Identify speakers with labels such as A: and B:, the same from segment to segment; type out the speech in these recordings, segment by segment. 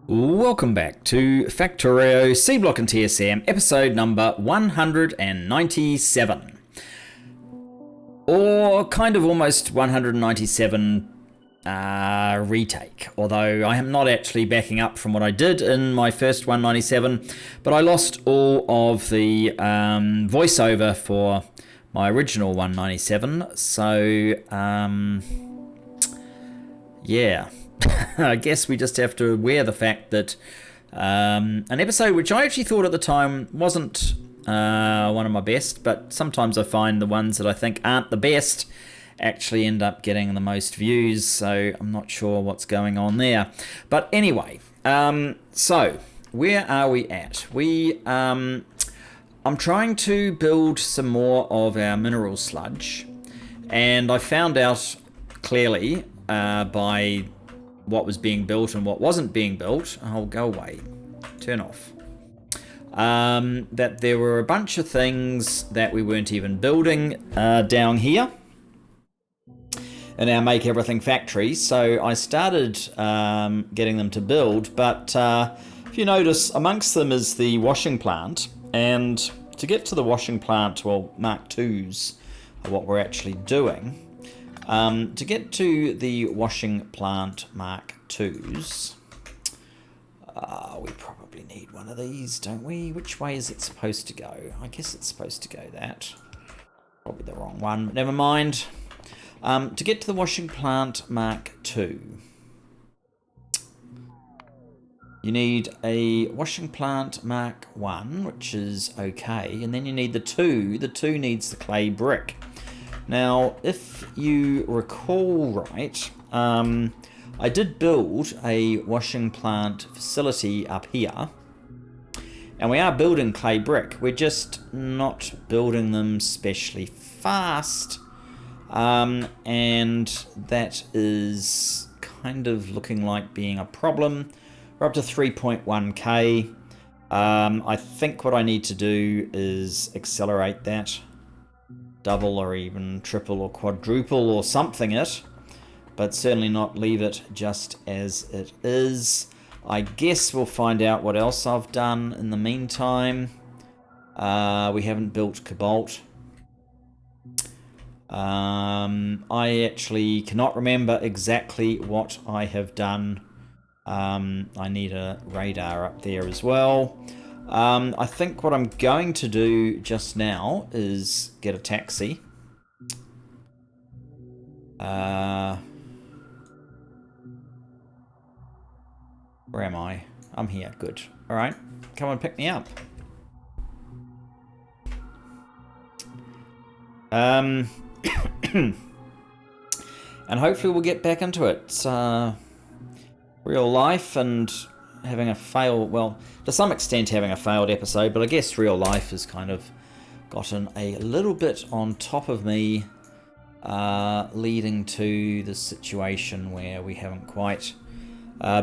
A: Welcome back to Factorio C Block and TSM episode number 197. Or kind of almost 197 retake, although I am not actually backing up from what I did in my first 197, but I lost all of the voiceover for my original 197, so yeah. I guess we just have to aware the fact that an episode which I actually thought at the time wasn't one of my best, but sometimes I find the ones that I think aren't the best actually end up getting the most views, so I'm not sure what's going on there. But anyway, so where are we at? I'm trying to build some more of our mineral sludge, and I found out clearly by what was being built and what wasn't being built. Oh, go away. Turn off. That there were a bunch of things that we weren't even building down here in our Make Everything factory. So I started getting them to build, but if you notice, amongst them is the washing plant. And to get to the washing plant, well, Mark IIs are what we're actually doing. To get to the washing plant Mark IIs, we probably need one of these, don't we? Which way is it supposed to go? I guess it's supposed to go that. Probably the wrong one, but never mind. To get to the washing plant Mark II, you need a washing plant Mark I, which is okay, and then you need the 2. The 2 needs the clay brick. Now, if you recall right, I did build a washing plant facility up here, and we are building clay brick. We're just not building them specially fast, and that is kind of looking like being a problem. We're up to 3.1k. I think what I need to do is accelerate that. Double or even triple or quadruple or something it, but certainly not leave it just as it is. I guess we'll find out what else I've done in the meantime. We haven't built Cobalt. I actually cannot remember exactly what I have done. I need a radar up there as well. I think what I'm going to do just now is get a taxi. Where am I? I'm here. Good. All right. Come and pick me up. And hopefully we'll get back into it. It's real life and having a fail, well, to some extent having a failed episode, but I guess real life has kind of gotten a little bit on top of me, leading to the situation where we haven't quite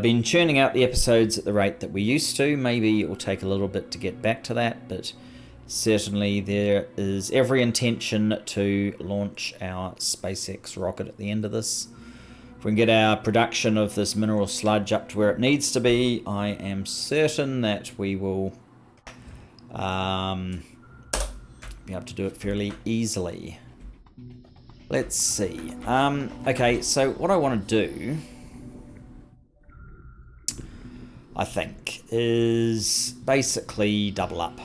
A: been churning out the episodes at the rate that we used to. Maybe it will take a little bit to get back to that, but certainly there is every intention to launch our SpaceX rocket at the end of this. If we can get our production of this mineral sludge up to where it needs to be, I am certain that we will be able to do it fairly easily. Let's see. Okay, so what I want to do, I think, is basically double up.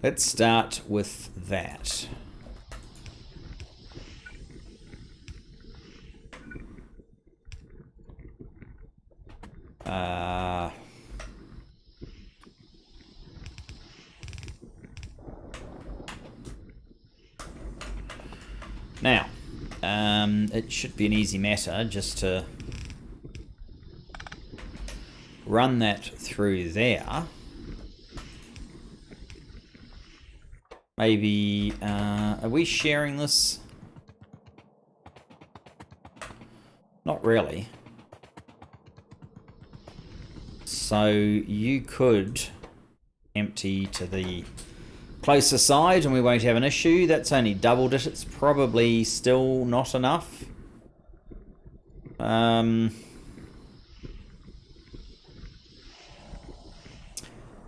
A: Let's start with that. Now, it should be an easy matter just to run that through there. Maybe, are we sharing this? Not really. So you could empty to the closer side and we won't have an issue. That's only doubled it. It's probably still not enough. Yeah,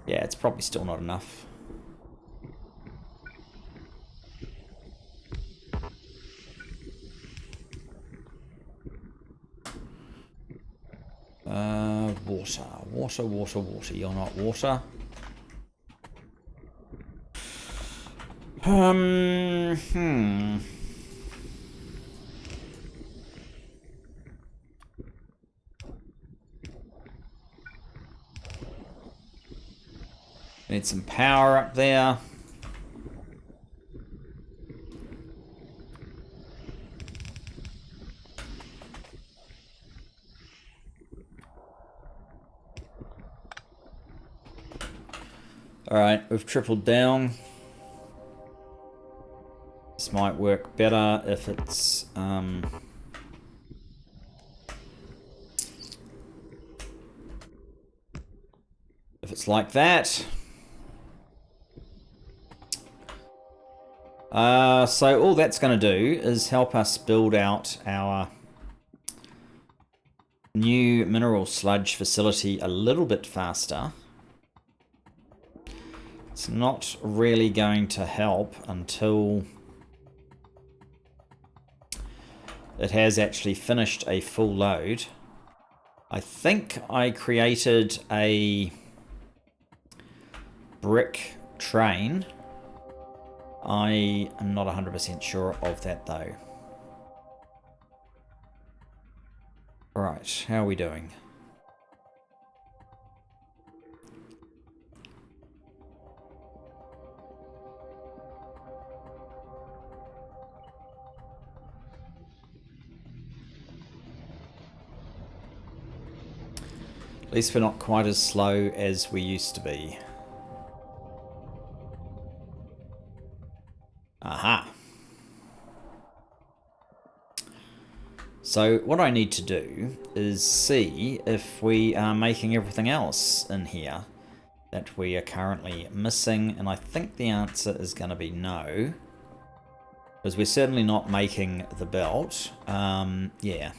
A: it's probably still not enough. Water. You're not water. Need some power up there. Alright, we've tripled down. This might work better if it's like that. So all that's going to do is help us build out our new mineral sludge facility a little bit faster. It's not really going to help until it has actually finished a full load. I think I created a brick train. I am not 100% sure of that though. Right, how are we doing? At least we're not quite as slow as we used to be. Aha. So what I need to do is see if we are making everything else in here that we are currently missing, and I think the answer is going to be no, because we're certainly not making the belt. Yeah.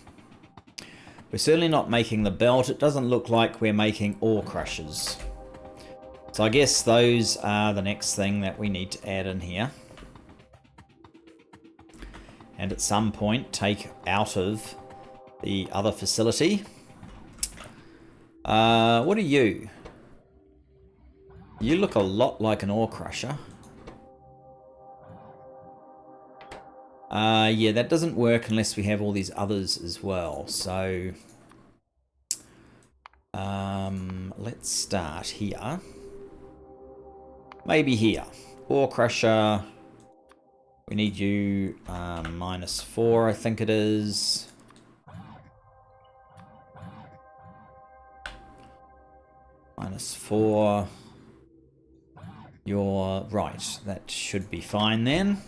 A: We're certainly not making the belt. It doesn't look like we're making ore crushers. So I guess those are the next thing that we need to add in here. And at some point take out of the other facility. What are you? You look a lot like an ore crusher. Yeah, that doesn't work unless we have all these others as well. So let's start here. Maybe here. Ore crusher. We need you -4, I think it is. -4. You're right. That should be fine then.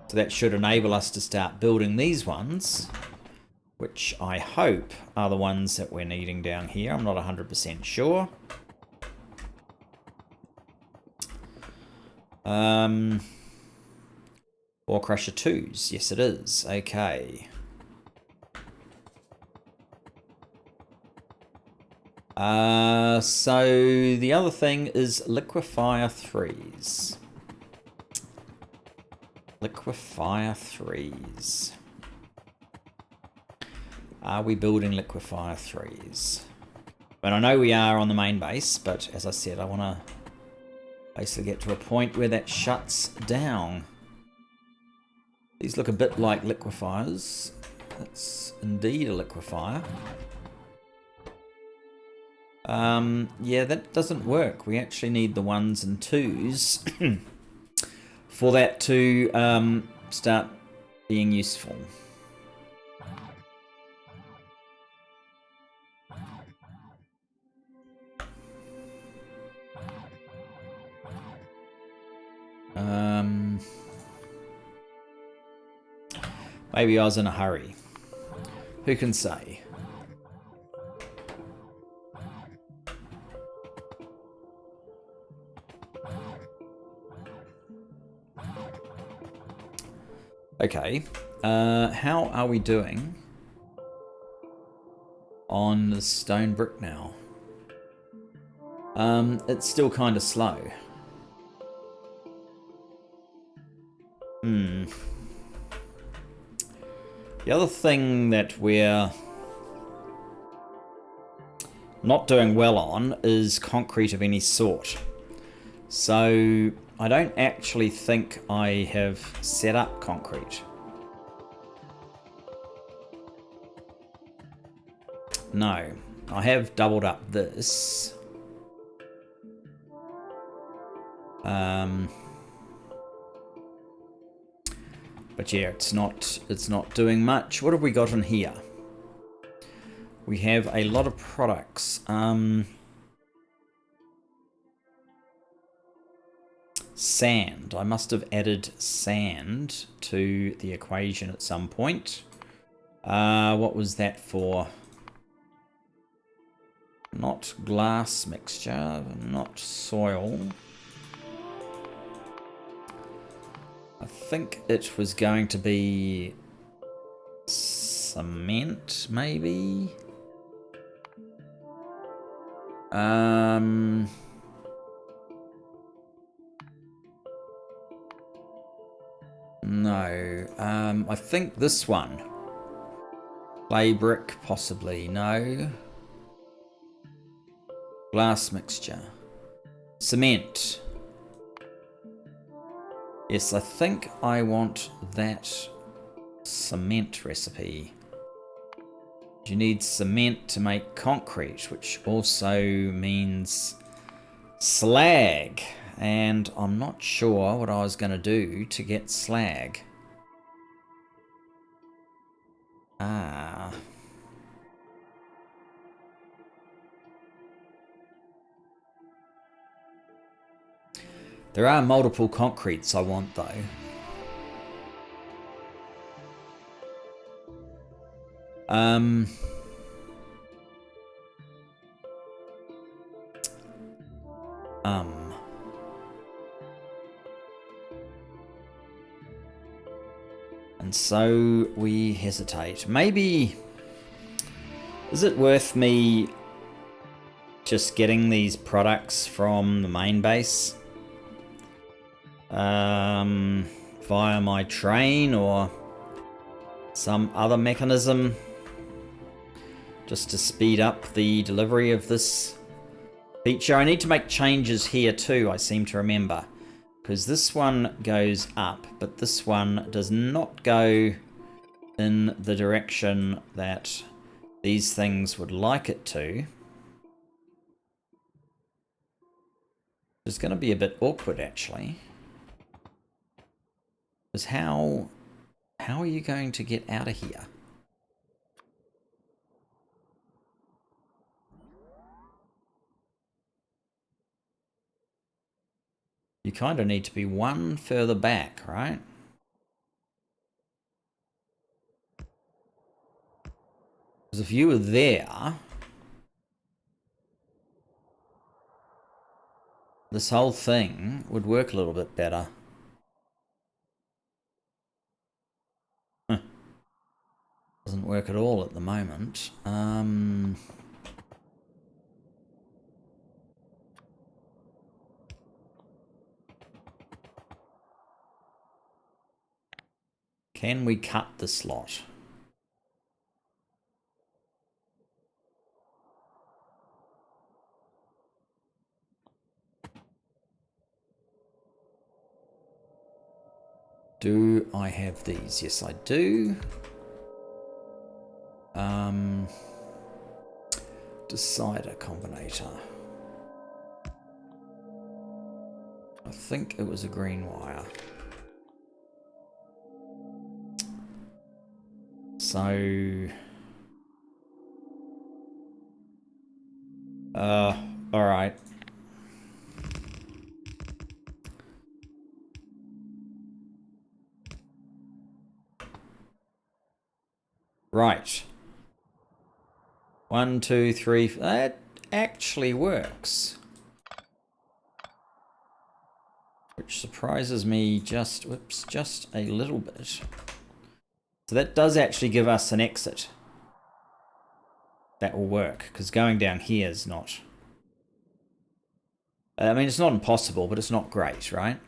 A: So that should enable us to start building these ones, which I hope are the ones that we're needing down here. I'm not 100% sure. Ore crusher 2s. Yes, it is. Okay. So the other thing is liquefier 3s. Liquefier 3s. Are we building liquefier 3s? But I know we are on the main base, but as I said, I want to basically get to a point where that shuts down. These look a bit like liquefiers. That's indeed a liquefier. Yeah, that doesn't work. We actually need the 1s and 2s for that to start being useful. Maybe I was in a hurry. Who can say? Okay. How are we doing on the stone brick now? It's still kind of slow. The other thing that we're not doing well on is concrete of any sort. So I don't actually think I have set up concrete. No, I have doubled up this. But yeah, it's not doing much. What have we got in here? We have a lot of products. Sand. I must have added sand to the equation at some point. What was that for? Not glass mixture, not soil. I think it was going to be cement, maybe? No. I think this one. Clay brick, possibly. No. Glass mixture. Cement. Yes, I think I want that cement recipe. You need cement to make concrete, which also means slag. And I'm not sure what I was going to do to get slag. Ah. There are multiple concretes I want, though. And so we hesitate. Maybe... Is it worth me just getting these products from the main base? Via my train or some other mechanism? Just to speed up the delivery of this feature. I need to make changes here too, I seem to remember. Because this one goes up, but this one does not go in the direction that these things would like it to. It's going to be a bit awkward, actually. Because how are you going to get out of here? You kind of need to be one further back, right? Because if you were there, this whole thing would work a little bit better. Doesn't work at all at the moment. Can we cut the slot? Do I have these? Yes, I do. Decider combinator. I think it was a green wire. So... alright. Right. 1, 2, 3. That actually works. Which surprises me just a little bit. So that does actually give us an exit. That will work, because going down here is not... I mean, it's not impossible, but it's not great, right?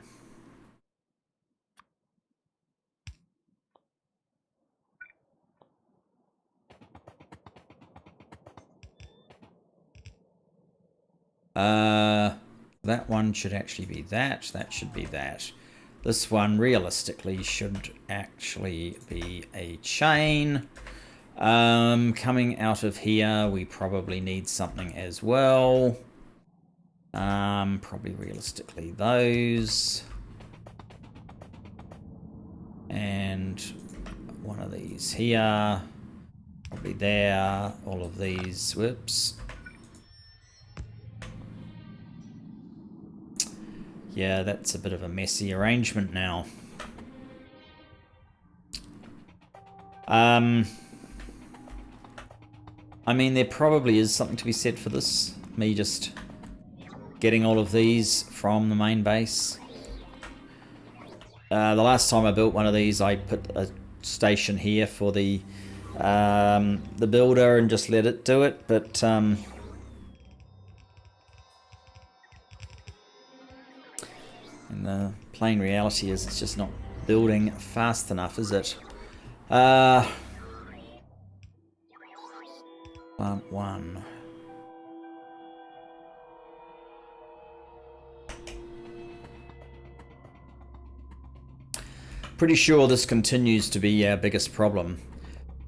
A: That one should actually be that. That should be that. This one, realistically, should actually be a chain. Coming out of here, we probably need something as well. Probably realistically those. And one of these here. Probably there. All of these. Whoops. Yeah, that's a bit of a messy arrangement now. I mean, there probably is something to be said for this. Me just getting all of these from the main base. The last time I built one of these, I put a station here for the builder and just let it do it, but and the plain reality is it's just not building fast enough, is it? Plant 1. Pretty sure this continues to be our biggest problem.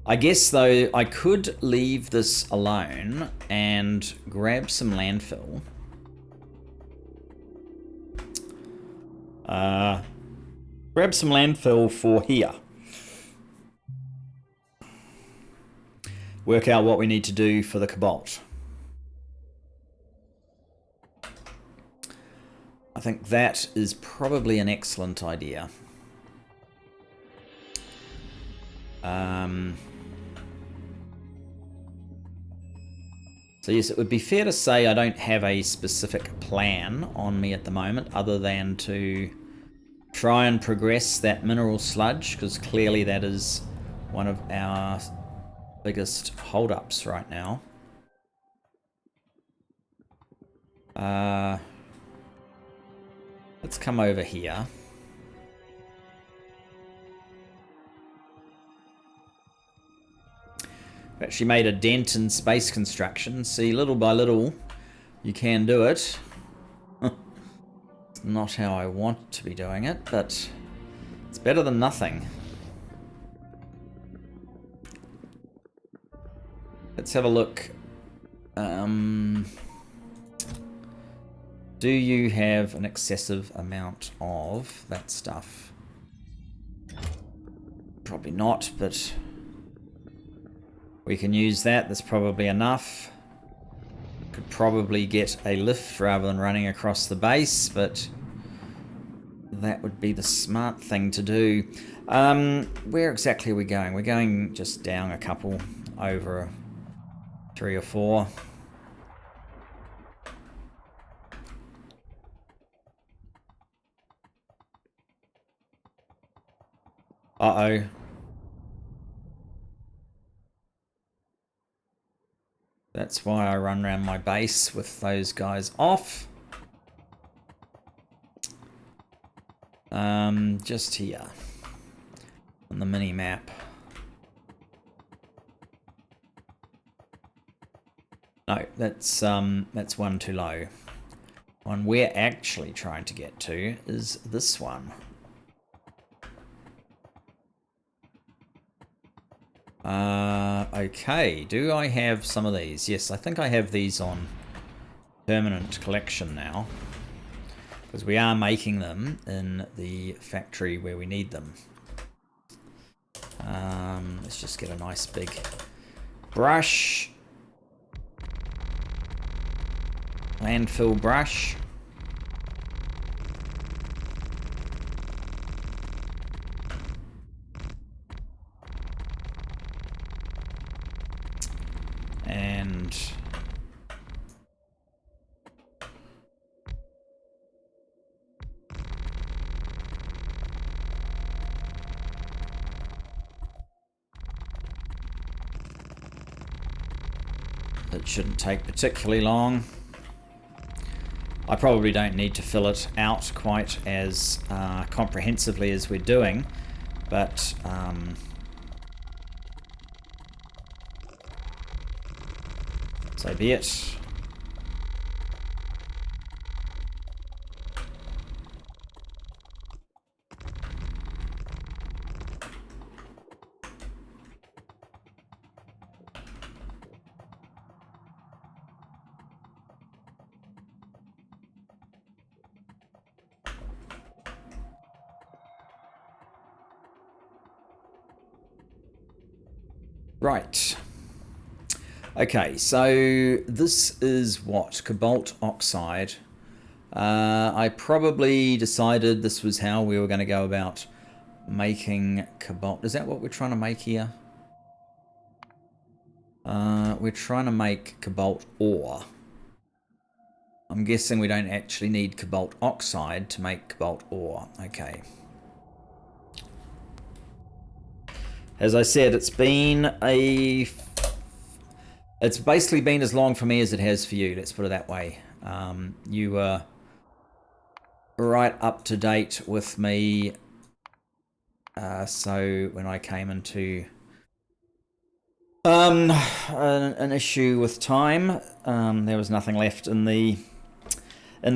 A: I guess, though, I could leave this alone and grab some landfill. Grab some landfill for here. Work out what we need to do for the cobalt. I think that is probably an excellent idea. So yes, it would be fair to say I don't have a specific plan on me at the moment other than to try and progress that mineral sludge, because clearly that is one of our biggest hold-ups right now. Let's come over here. We've actually made a dent in space construction. See, little by little, you can do it. It's not how I want to be doing it, but it's better than nothing. Let's have a look. Do you have an excessive amount of that stuff? Probably not, but we can use that. That's probably enough. Could probably get a lift rather than running across the base, but that would be the smart thing to do. Where exactly are we going? We're going just down a couple, over 3 or 4. Uh-oh. That's why I run around my base with those guys off. Just here on the mini map. No, that's one too low. One we're actually trying to get to is this one. Okay, do I have some of these? Yes, I think I have these on permanent collection now, because we are making them in the factory where we need them. Let's just get a nice big brush. Landfill brush. And it shouldn't take particularly long. I probably don't need to fill it out quite as comprehensively as we're doing, but so be it. Right. Okay, so this is what? Cobalt oxide. I probably decided this was how we were going to go about making cobalt. Is that what we're trying to make here? We're trying to make cobalt ore. I'm guessing we don't actually need cobalt oxide to make cobalt ore. Okay. As I said, it's basically been as long for me as it has for you, let's put it that way. You were right up to date with me, so when I came into an issue with time, there was nothing left in the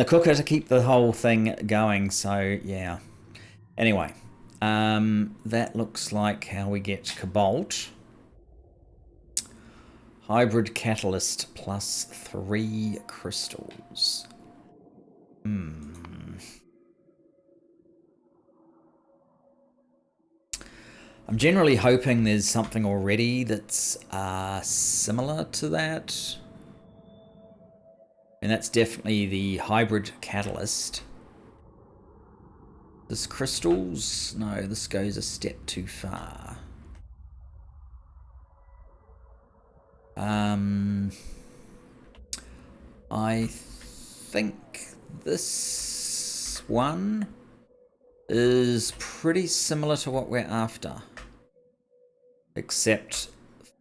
A: cooker to keep the whole thing going, so yeah. Anyway, that looks like how we get cobalt. Hybrid catalyst plus 3 crystals. I'm generally hoping there's something already that's similar to that. And that's definitely the hybrid catalyst. This crystals? No, this goes a step too far. I think this one is pretty similar to what we're after, except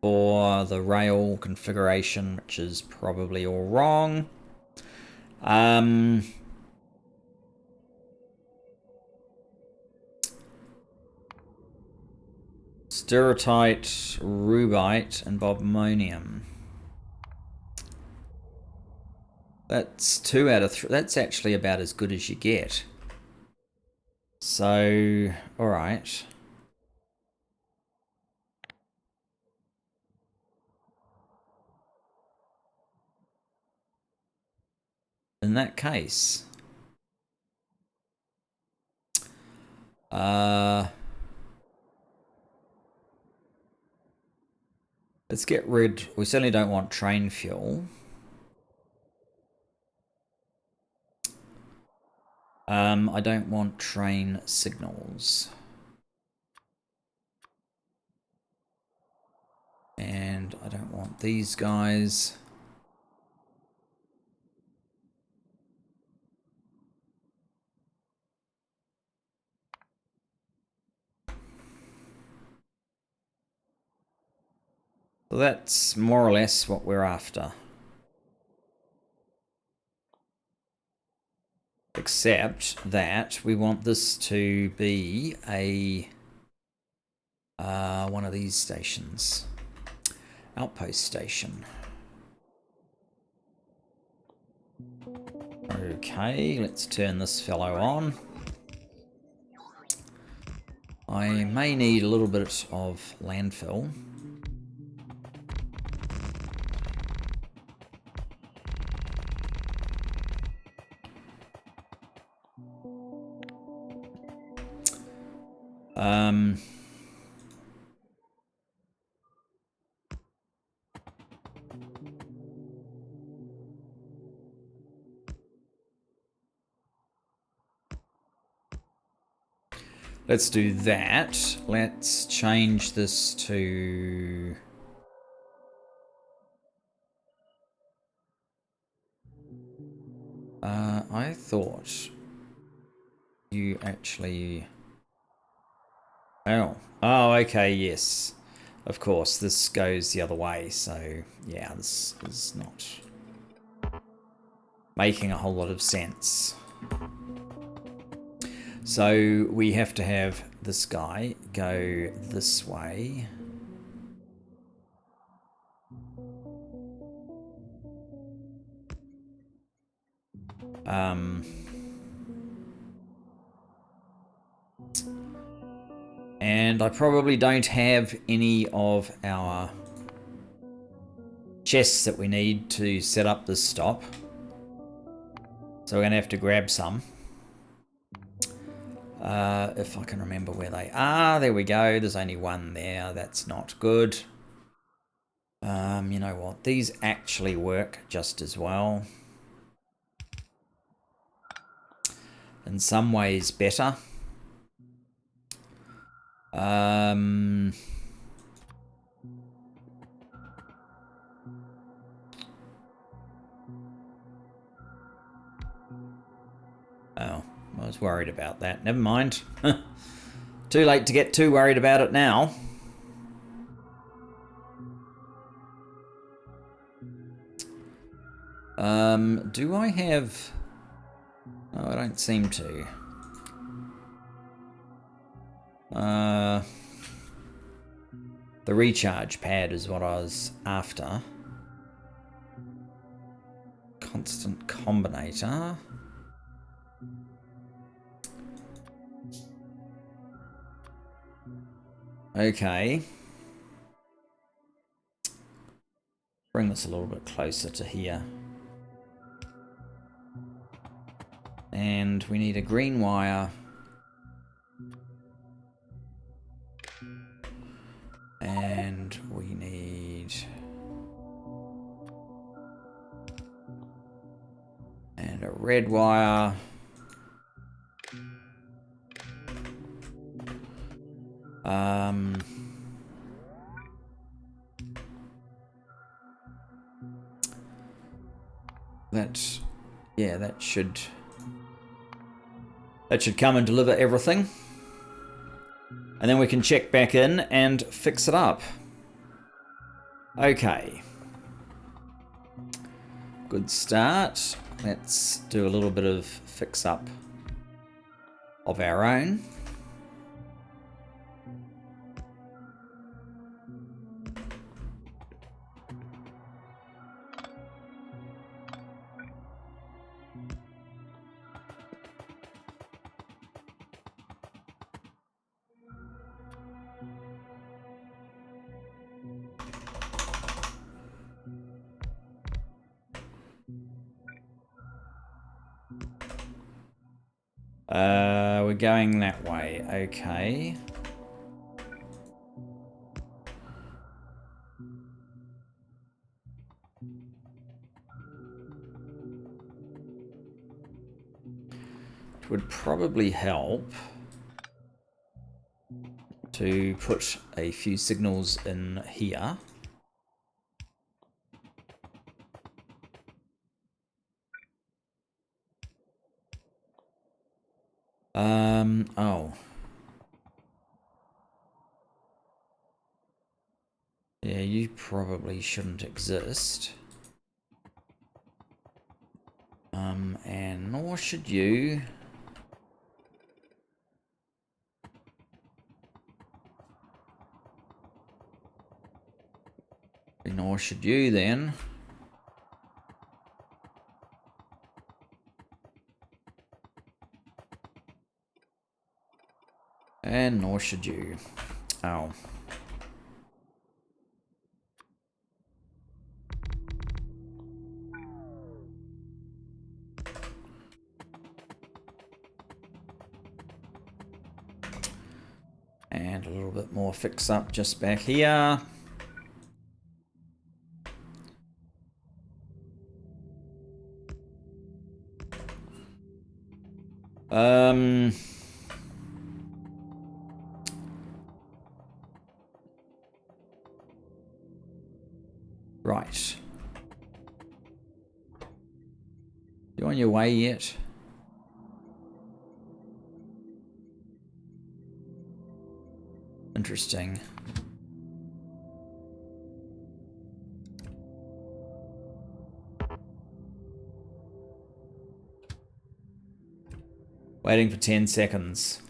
A: for the rail configuration, which is probably all wrong. Stirotite, rubite, and bobmonium. That's 2 out of 3. That's actually about as good as you get. So, alright. In that case, let's get rid. We certainly don't want train fuel. I don't want train signals. And I don't want these guys. So that's more or less what we're after. Except that we want this to be a one of these stations. Outpost station. Okay, let's turn this fellow on. I may need a little bit of landfill. Let's do that. Let's change this to I thought you actually... Oh, okay, yes. Of course, this goes the other way, so yeah, this is not making a whole lot of sense. So we have to have this guy go this way. And I probably don't have any of our chests that we need to set up this stop. So we're going to have to grab some. If I can remember where they are. There we go. There's only one there. That's not good. You know what? These actually work just as well. In some ways better. Oh, I was worried about that. Never mind. Too late to get too worried about it now. Do I have... Oh, I don't seem to. The recharge pad is what I was after. Constant combinator. Okay. Bring this a little bit closer to here. And we need a green wire. And we need... And a red wire. That should come and deliver everything. And then we can check back in and fix it up. Okay. Good start. Let's do a little bit of fix up of our own. We're going that way. Okay. It would probably help to put a few signals in here. Oh. Yeah, you probably shouldn't exist. And nor should you. Nor should you then. And nor should you. Oh. And a little bit more fix up just back here. Right. You on your way yet? Interesting. Waiting for 10 seconds.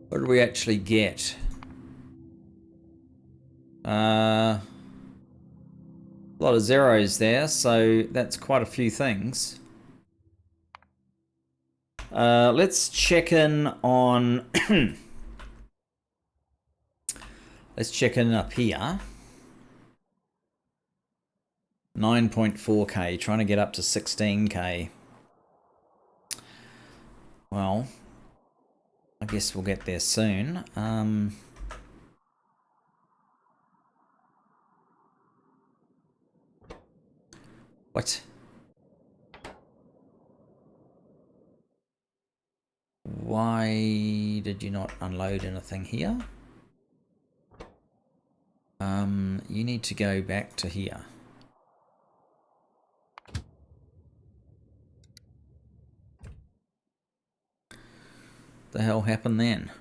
A: What did we actually get? A lot of zeros there, so that's quite a few things. Let's check in on... Let's check in up here. 9.4k, trying to get up to 16k. Well, I guess we'll get there soon. What? Why did you not unload anything here? You need to go back to here. The hell happened then?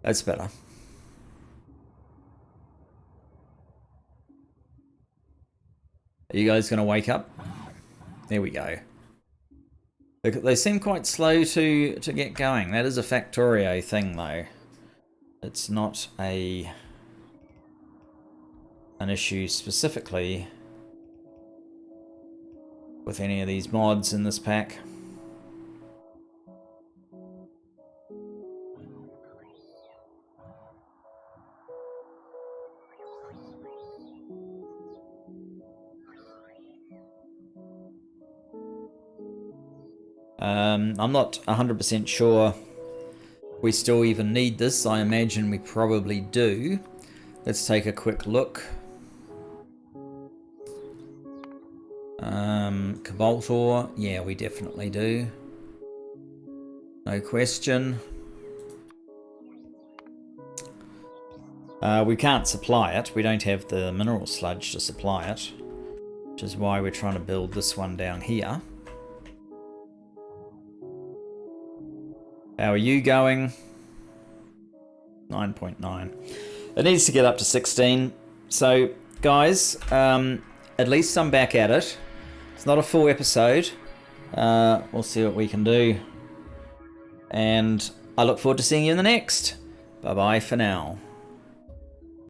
A: That's better. Are you guys going to wake up? There we go. They seem quite slow to get going. That is a Factorio thing, though. It's not an issue specifically with any of these mods in this pack. I'm not 100% sure we still even need this. I imagine we probably do. Let's take a quick look. Cobalt ore, yeah, we definitely do. No question. We can't supply it. We don't have the mineral sludge to supply it, which is why we're trying to build this one down here. How are you going? 9.9. It needs to get up to 16. So, guys, at least I'm back at it. It's not a full episode. We'll see what we can do. And I look forward to seeing you in the next. Bye-bye for now.